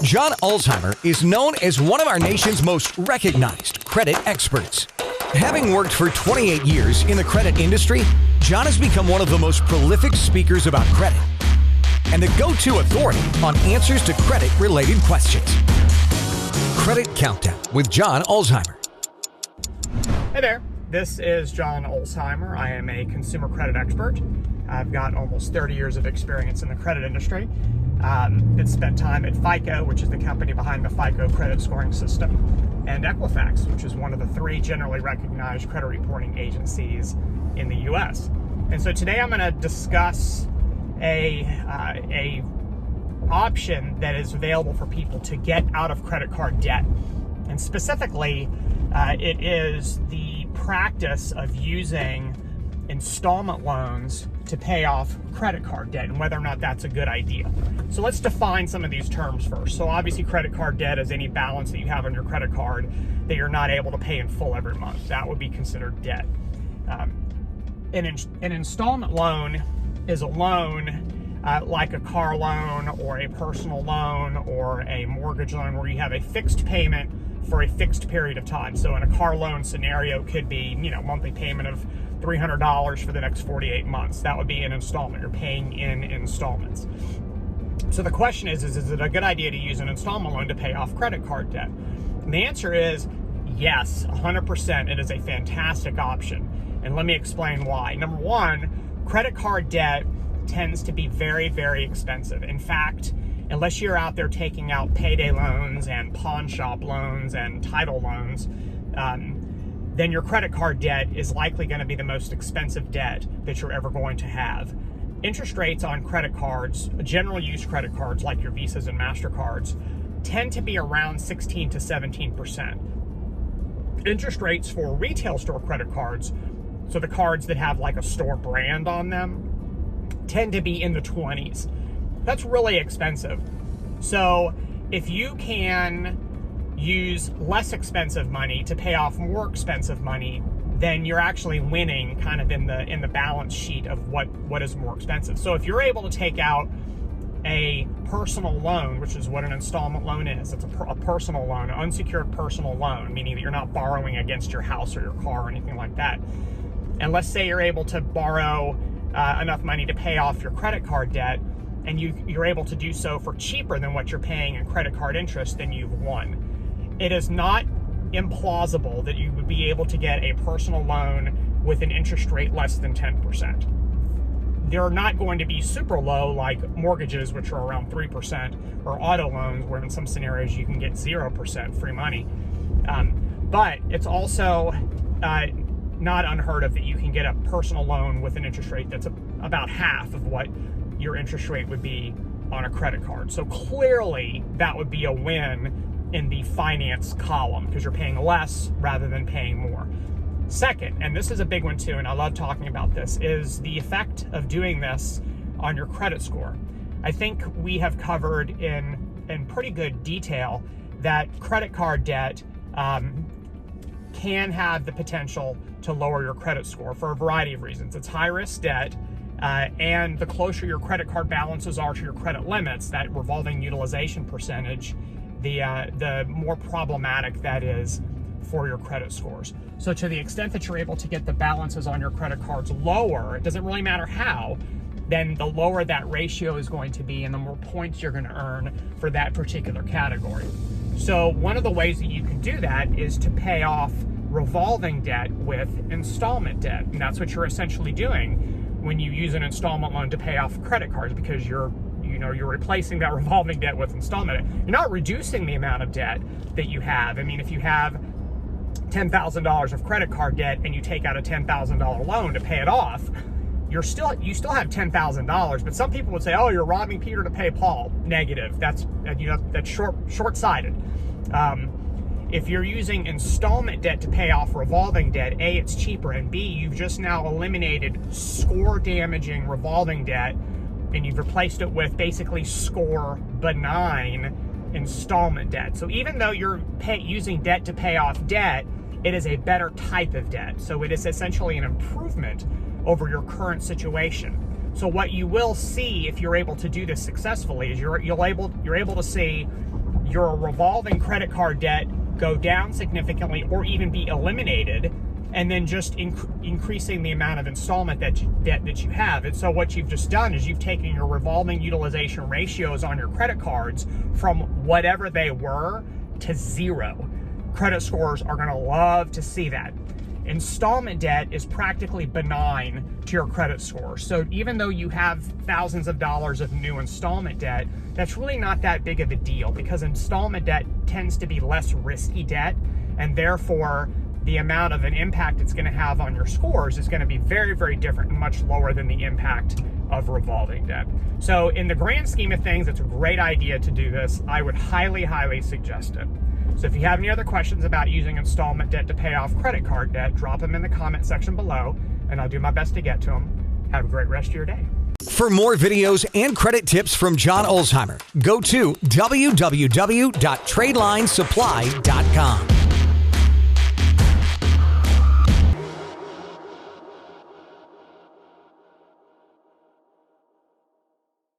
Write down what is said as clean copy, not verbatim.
John Ulzheimer is known as one of our nation's most recognized credit experts. Having worked for 28 years in the credit industry, John has become one of the most prolific speakers about credit and the go-to authority on answers to credit-related questions. Credit Countdown with John Ulzheimer. Hey there, this is John Ulzheimer. I am a consumer credit expert. I've got almost 30 years of experience in the credit industry. It's spent time at FICO, which is the company behind the FICO credit scoring system, and Equifax, which is one of the three generally recognized credit reporting agencies in the U.S. And so today I'm going to discuss a option that is available for people to get out of credit card debt. And specifically, it is the practice of using installment loans to pay off credit card debt and whether or not that's a good idea. So let's define some of these terms first. So obviously credit card debt is any balance that you have on your credit card that you're not able to pay in full every month. That would be considered debt. An installment loan is a loan like a car loan or a personal loan or a mortgage loan where you have a fixed payment for a fixed period of time. So in a car loan scenario, it could be, monthly payment of $300 for the next 48 months. That would be an installment. You're paying in installments. So the question is it a good idea to use an installment loan to pay off credit card debt? And the answer is yes, 100%. It is a fantastic option. And let me explain why. Number one, credit card debt tends to be very, very expensive. In fact, unless you're out there taking out payday loans and pawn shop loans and title loans, then your credit card debt is likely going to be the most expensive debt that you're ever going to have. Interest rates on credit cards, general use credit cards like your Visas and MasterCards, tend to be around 16 to 17%. Interest rates for retail store credit cards, so the cards that have like a store brand on them, tend to be in the 20s. That's really expensive. So if you can use less expensive money to pay off more expensive money, then you're actually winning kind of in the balance sheet of what is more expensive. So if you're able to take out a personal loan, which is what an installment loan is, it's a personal loan, an unsecured personal loan, meaning that you're not borrowing against your house or your car or anything like that. And let's say you're able to borrow enough money to pay off your credit card debt, and you're able to do so for cheaper than what you're paying in credit card interest, then you've won. It is not implausible that you would be able to get a personal loan with an interest rate less than 10%. They're not going to be super low like mortgages, which are around 3%, or auto loans, where in some scenarios you can get 0% free money. But it's also not unheard of that you can get a personal loan with an interest rate that's about half of what your interest rate would be on a credit card. So clearly that would be a win in the finance column because you're paying less rather than paying more. Second, and this is a big one too, and I love talking about this, is the effect of doing this on your credit score. I think we have covered in pretty good detail that credit card debt can have the potential to lower your credit score for a variety of reasons. It's high-risk debt, and the closer your credit card balances are to your credit limits, that revolving utilization percentage, the more problematic that is for your credit scores. So to the extent that you're able to get the balances on your credit cards lower, it doesn't really matter how, then the lower that ratio is going to be and the more points you're going to earn for that particular category. So one of the ways that you can do that is to pay off revolving debt with installment debt. And that's what you're essentially doing when you use an installment loan to pay off credit cards, because you're replacing that revolving debt with installment debt. You're not reducing the amount of debt that you have. I mean, if you have $10,000 of credit card debt and you take out a $10,000 loan to pay it off, you still have $10,000. But some people would say, "Oh, you're robbing Peter to pay Paul." Negative. That's short-sighted. If you're using installment debt to pay off revolving debt, A, it's cheaper, and B, you've just now eliminated score-damaging revolving debt, and you've replaced it with basically score-benign installment debt. So even though you're using debt to pay off debt, it is a better type of debt. So it is essentially an improvement over your current situation. So what you will see if you're able to do this successfully is you're able to see your revolving credit card debt go down significantly or even be eliminated, and then just increasing the amount of installment debt that you have. And so what you've just done is you've taken your revolving utilization ratios on your credit cards from whatever they were to zero. Credit scores are going to love to see that. Installment debt is practically benign to your credit score. So even though you have thousands of dollars of new installment debt, that's really not that big of a deal, because installment debt tends to be less risky debt, and therefore the amount of an impact it's going to have on your scores is going to be very, very different and much lower than the impact of revolving debt. So in the grand scheme of things, it's a great idea to do this. I would highly, highly suggest it. So if you have any other questions about using installment debt to pay off credit card debt, drop them in the comment section below, and I'll do my best to get to them. Have a great rest of your day. For more videos and credit tips from John Ulzheimer, go to www.tradelinesupply.com.